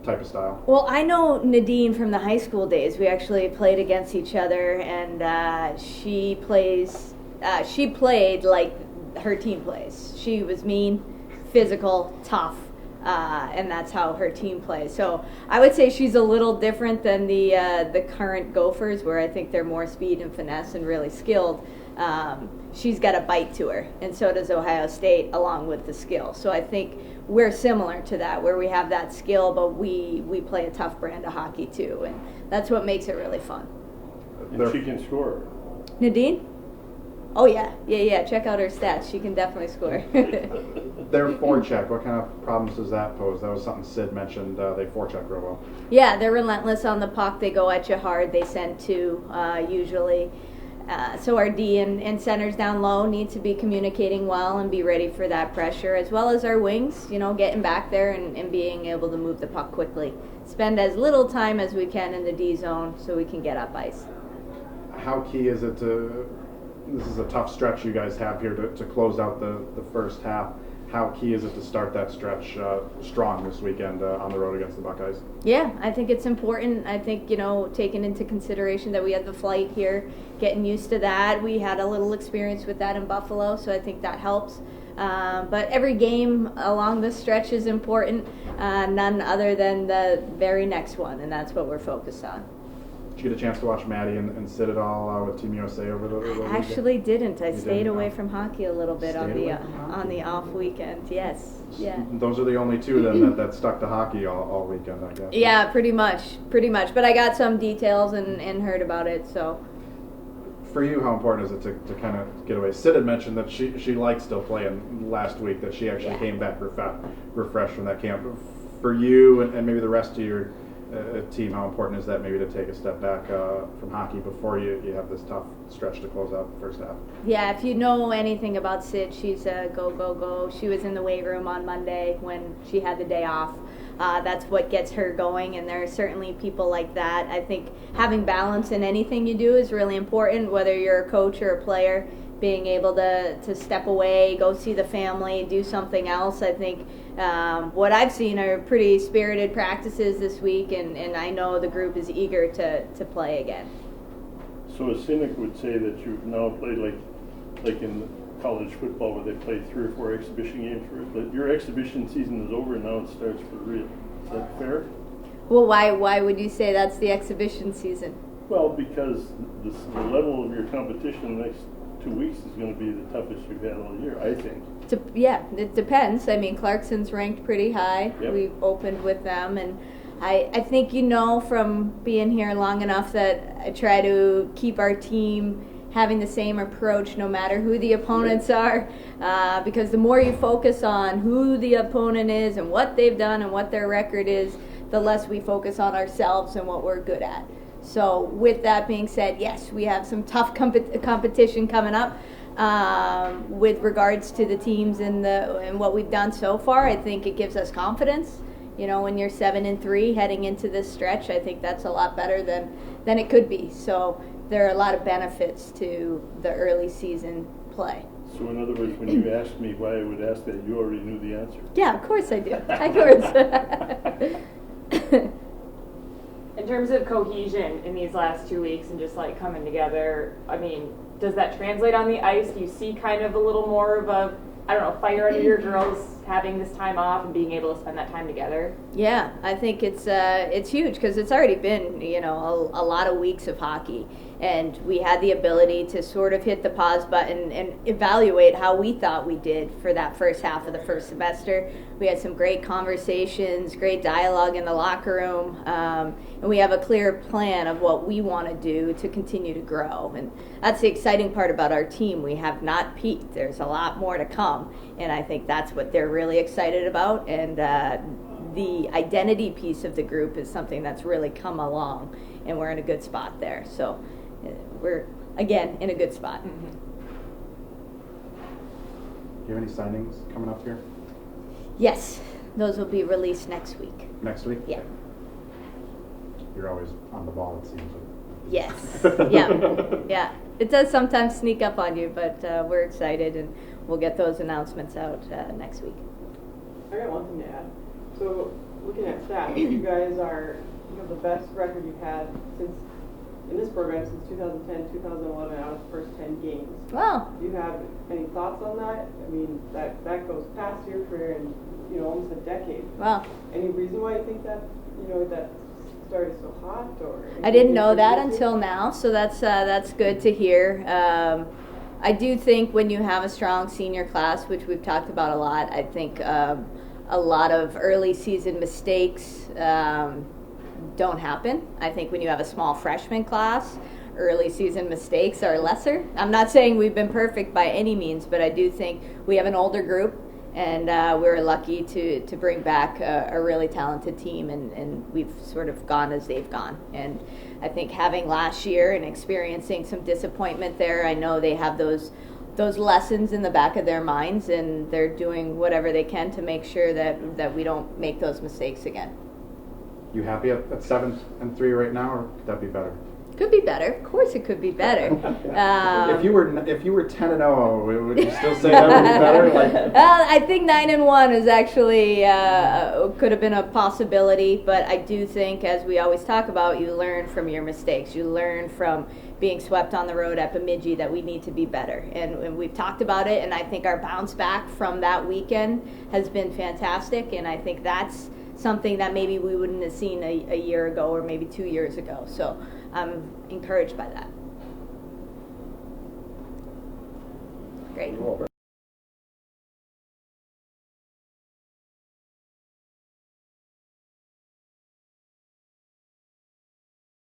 type of style? Well, I know Nadine from the high school days. We actually played against each other, and she played like her team plays. She was mean, physical, tough, and that's how her team plays. So I would say she's a little different than the current Gophers, where I think they're more speed and finesse and really skilled. She's got a bite to her, and so does Ohio State, along with the skill. So I think we're similar to that, where we have that skill, but we play a tough brand of hockey too, and that's what makes it really fun. And she can score. Nadine? Oh yeah. Check out her stats. She can definitely score. Their forecheck, what kind of problems does that pose? That was something Sid mentioned. They forecheck real well. Yeah, they're relentless on the puck. They go at you hard. They send two usually. So our D and centers down low need to be communicating well and be ready for that pressure, as well as our wings, getting back there and being able to move the puck quickly. Spend as little time as we can in the D zone so we can get up ice. How key is it this is a tough stretch you guys have here to close out the first half. How key is it to start that stretch strong this weekend on the road against the Buckeyes? Yeah, I think it's important. I think, taking into consideration that we had the flight here, getting used to that. We had a little experience with that in Buffalo, so I think that helps. But every game along this stretch is important, none other than the very next one, and that's what we're focused on. Did you get a chance to watch Maddie and Sid at all with Team USA over the weekend? Actually didn't. I stayed away no? from hockey a little bit on the off weekend. Yes. Yeah. Those are the only two then that stuck to hockey all weekend, I guess. Yeah, pretty much. But I got some details and heard about it, so. For you, how important is it to kind of get away? Sid had mentioned that she liked still playing last week, that she actually came back refreshed from that camp. For you and maybe the rest of your team, how important is that maybe to take a step back from hockey before you have this tough stretch to close out the first half? Yeah, if you know anything about Sid, she's a go. She was in the weight room on Monday when she had the day off. That's what gets her going, and there are certainly people like that. I think having balance in anything you do is really important, whether you're a coach or a player. Being able to step away, go see the family, do something else. I think what I've seen are pretty spirited practices this week, and I know the group is eager to play again. So a cynic would say that you've now played like in college football where they play 3 or 4 exhibition games first, but your exhibition season is over and now it starts for real. Is that fair? Well, why would you say that's the exhibition season? Well, because the level of your competition the next 2 weeks is going to be the toughest you've had all year, I think. Yeah, it depends. I mean, Clarkson's ranked pretty high. Yep. We've opened with them, and I think from being here long enough that I try to keep our team having the same approach no matter who the opponents are, because the more you focus on who the opponent is and what they've done and what their record is, the less we focus on ourselves and what we're good at. So with that being said, yes, we have some tough competition coming up with regards to the teams and what we've done so far. I think it gives us confidence. When you're 7-3 heading into this stretch, I think that's a lot better than it could be. So there are a lot of benefits to the early season play. So in other words, when you asked me why I would ask that, you already knew the answer. Yeah, of course I do. Of course. In terms of cohesion in these last 2 weeks and just coming together, I mean, does that translate on the ice? Do you see kind of a little more of a, fire under your girls having this time off and being able to spend that time together? Yeah, I think it's huge because it's already been, a lot of weeks of hockey. And we had the ability to sort of hit the pause button and evaluate how we thought we did for that first half of the first semester. We had some great conversations, great dialogue in the locker room, and we have a clear plan of what we want to do to continue to grow. And that's the exciting part about our team. We have not peaked. There's a lot more to come, and I think that's what they're really excited about. And the identity piece of the group is something that's really come along, and we're in a good spot there. So we're, again, in a good spot. Mm-hmm. Do you have any signings coming up here? Yes, those will be released next week. Next week? Yeah. You're always on the ball, it seems. Yes. Yeah. It does sometimes sneak up on you, but we're excited, and we'll get those announcements out next week. I got one thing to add. So looking at stats, you have the best record you've had in this program since 2010, 2011 out of the first 10 games. Wow. Do you have any thoughts on that? I mean, that goes past your career and, almost a decade. Wow. Any reason why you think that, that started so hot? Or I didn't know that until now, so that's good to hear. I do think when you have a strong senior class, which we've talked about a lot, I think a lot of early season mistakes don't happen. I think when you have a small freshman class, early season mistakes are lesser. I'm not saying we've been perfect by any means, but I do think we have an older group, and we're lucky to bring back a really talented team, and we've sort of gone as they've gone. And I think having last year and experiencing some disappointment there, I know they have those lessons in the back of their minds, and they're doing whatever they can to make sure that we don't make those mistakes again. You happy at 7-3 right now, or could that be better? Could be better. Of course, it could be better. If you were 10-0, would you still say that would be better? I think 9-1 is actually could have been a possibility, but I do think, as we always talk about, you learn from your mistakes. You learn from being swept on the road at Bemidji that we need to be better, and we've talked about it. And I think our bounce back from that weekend has been fantastic, and I think that's something that maybe we wouldn't have seen a year ago or maybe 2 years ago. So I'm encouraged by that. Great.